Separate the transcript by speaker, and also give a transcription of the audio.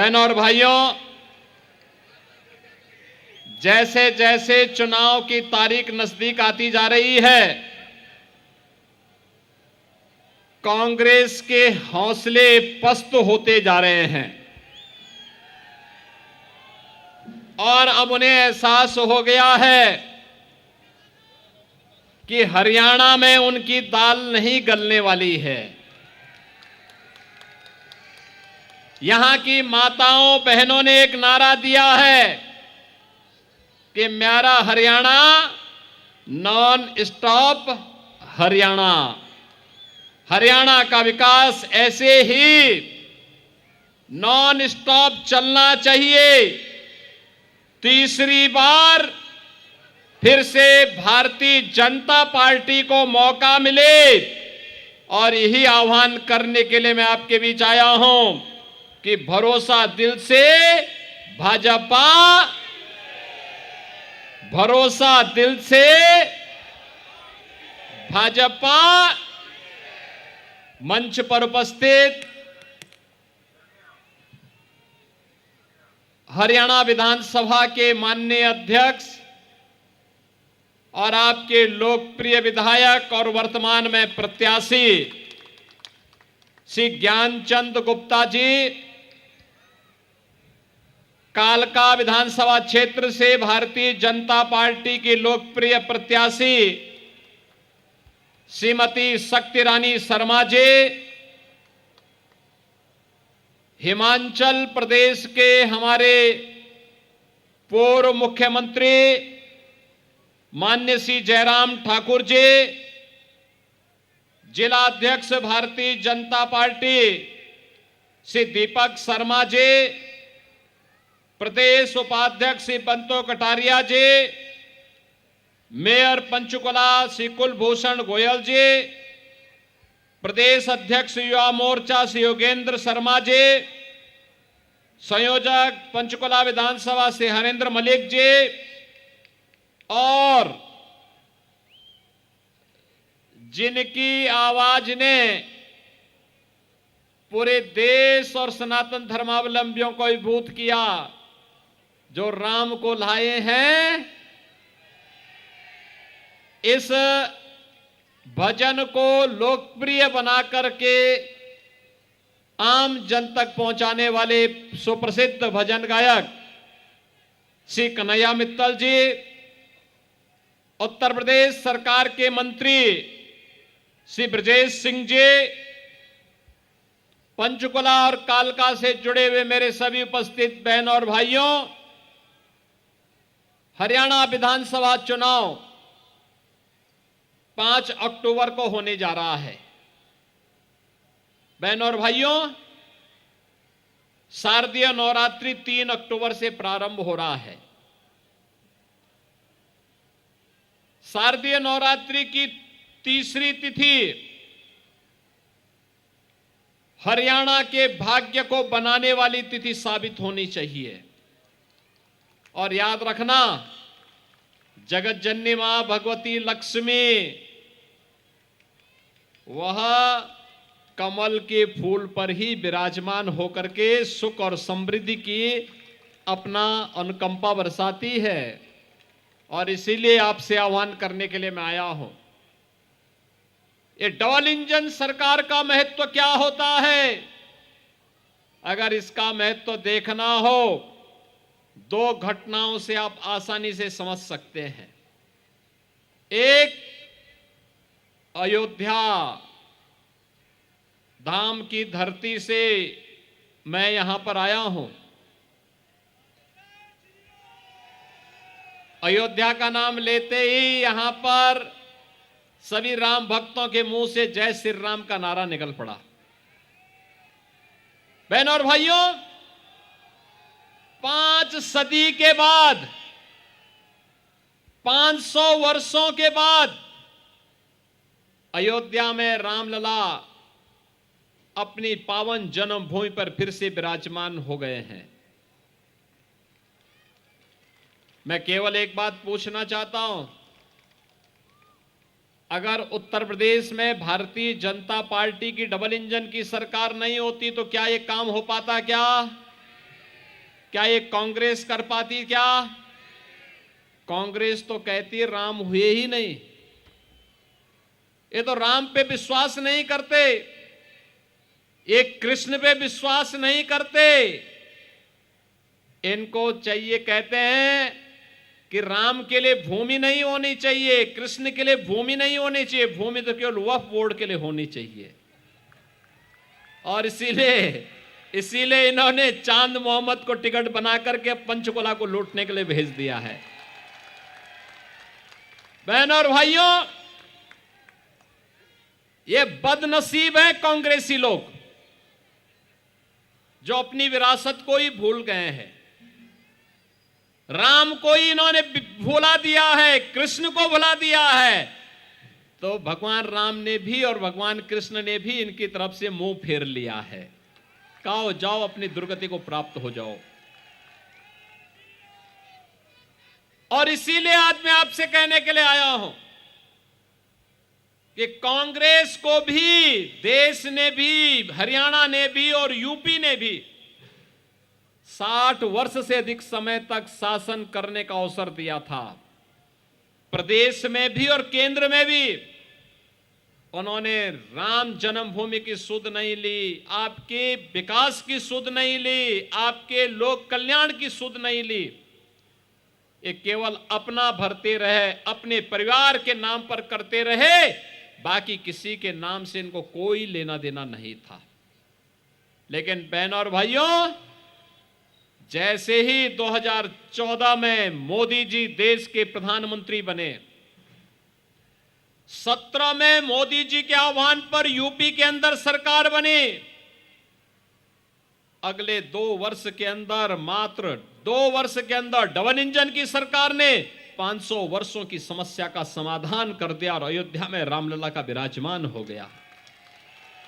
Speaker 1: बहनों और भाइयों, जैसे जैसे चुनाव की तारीख नजदीक आती जा रही है, कांग्रेस के हौसले पस्त होते जा रहे हैं और अब उन्हें एहसास हो गया है कि हरियाणा में उनकी दाल नहीं गलने वाली है। यहां की माताओं बहनों ने एक नारा दिया है कि मेरा हरियाणा नॉन स्टॉप हरियाणा। हरियाणा का विकास ऐसे ही नॉन स्टॉप चलना चाहिए। तीसरी बार फिर से भारतीय जनता पार्टी को मौका मिले और यही आह्वान करने के लिए मैं आपके बीच आया हूं कि भरोसा दिल से भाजपा, भरोसा दिल से भाजपा। मंच पर उपस्थित हरियाणा विधानसभा के माननीय अध्यक्ष और आपके लोकप्रिय विधायक और वर्तमान में प्रत्याशी श्री ज्ञानचंद गुप्ता जी, कालका विधानसभा क्षेत्र से भारतीय जनता पार्टी की लोकप्रिय प्रत्याशी श्रीमती शक्ति रानी शर्मा जी, हिमाचल प्रदेश के हमारे पूर्व मुख्यमंत्री माननीय श्री जयराम ठाकुर जी, जिला अध्यक्ष भारतीय जनता पार्टी श्री दीपक शर्मा जी, प्रदेश उपाध्यक्ष श्री बंतो कटारिया जी, मेयर पंचकुला श्री कुलभूषण गोयल जी, प्रदेश अध्यक्ष युवा मोर्चा श्री योगेंद्र शर्मा जी, संयोजक पंचकुला विधानसभा श्री हरेंद्र मलिक जी और जिनकी आवाज ने पूरे देश और सनातन धर्मावलंबियों को अभिभूत किया, जो राम को लाए हैं, इस भजन को लोकप्रिय बना करके आम जन तक पहुंचाने वाले सुप्रसिद्ध भजन गायक श्री कन्हैया मित्तल जी, उत्तर प्रदेश सरकार के मंत्री श्री ब्रजेश सिंह जी, पंचकुला और कालका से जुड़े हुए मेरे सभी उपस्थित बहनों और भाइयों, हरियाणा विधानसभा चुनाव 5 अक्टूबर को होने जा रहा है। बहनों और भाइयों, शारदीय नवरात्रि 3 अक्टूबर से प्रारंभ हो रहा है। शारदीय नवरात्रि की तीसरी तिथि हरियाणा के भाग्य को बनाने वाली तिथि साबित होनी चाहिए। और याद रखना, जगत जननी मां भगवती लक्ष्मी वह कमल के फूल पर ही विराजमान होकर के सुख और समृद्धि की अपना अनुकंपा बरसाती है। और इसीलिए आपसे आह्वान करने के लिए मैं आया हूं। ये डबल इंजन सरकार का महत्व क्या होता है? अगर इसका महत्व देखना हो, 2 घटनाओं से आप आसानी से समझ सकते हैं। एक, अयोध्या धाम की धरती से मैं यहां पर आया हूं। अयोध्या का नाम लेते ही यहां पर सभी राम भक्तों के मुंह से जय श्री राम का नारा निकल पड़ा। बहनों और भाइयों, 5 सदी के बाद, 500 वर्षों के बाद अयोध्या में रामलला अपनी पावन जन्मभूमि पर फिर से विराजमान हो गए हैं। मैं केवल एक बात पूछना चाहता हूं, अगर उत्तर प्रदेश में भारतीय जनता पार्टी की डबल इंजन की सरकार नहीं होती तो क्या ये काम हो पाता? क्या क्या ये कांग्रेस कर पाती? क्या कांग्रेस तो कहती राम हुए ही नहीं, ये तो राम पे विश्वास नहीं करते, ये कृष्ण पे विश्वास नहीं करते। इनको चाहिए, कहते हैं कि राम के लिए भूमि नहीं होनी चाहिए, कृष्ण के लिए भूमि नहीं होनी चाहिए, भूमि तो केवल वक्फ बोर्ड के लिए होनी चाहिए। और इसीलिए इन्होंने चांद मोहम्मद को टिकट बना करके पंचकुला को लूटने के लिए भेज दिया है। बहनों और भाइयों, ये बदनसीब है कांग्रेसी लोग जो अपनी विरासत को ही भूल गए हैं। राम को ही इन्होंने भुला दिया है, कृष्ण को भुला दिया है, तो भगवान राम ने भी और भगवान कृष्ण ने भी इनकी तरफ से मुंह फेर लिया है। कहो जाओ, अपनी दुर्गति को प्राप्त हो जाओ। और इसीलिए आज मैं आपसे कहने के लिए आया हूं कि कांग्रेस को भी देश ने भी, हरियाणा ने भी और यूपी ने भी 60 वर्ष से अधिक समय तक शासन करने का अवसर दिया था। प्रदेश में भी और केंद्र में भी उन्होंने राम जन्मभूमि की सुध नहीं ली, आपके विकास की सुध नहीं ली, आपके लोक कल्याण की सुध नहीं ली। ये केवल अपना भरते रहे, अपने परिवार के नाम पर करते रहे, बाकी किसी के नाम से इनको कोई लेना देना नहीं था। लेकिन बहनों और भाइयों, जैसे ही 2014 में मोदी जी देश के प्रधानमंत्री बने, 17 में मोदी जी के आह्वान पर यूपी के अंदर सरकार बनी, अगले 2 वर्ष के अंदर, मात्र 2 वर्ष के अंदर डबल इंजन की सरकार ने 500 वर्षों की समस्या का समाधान कर दिया और अयोध्या में रामलला का विराजमान हो गया।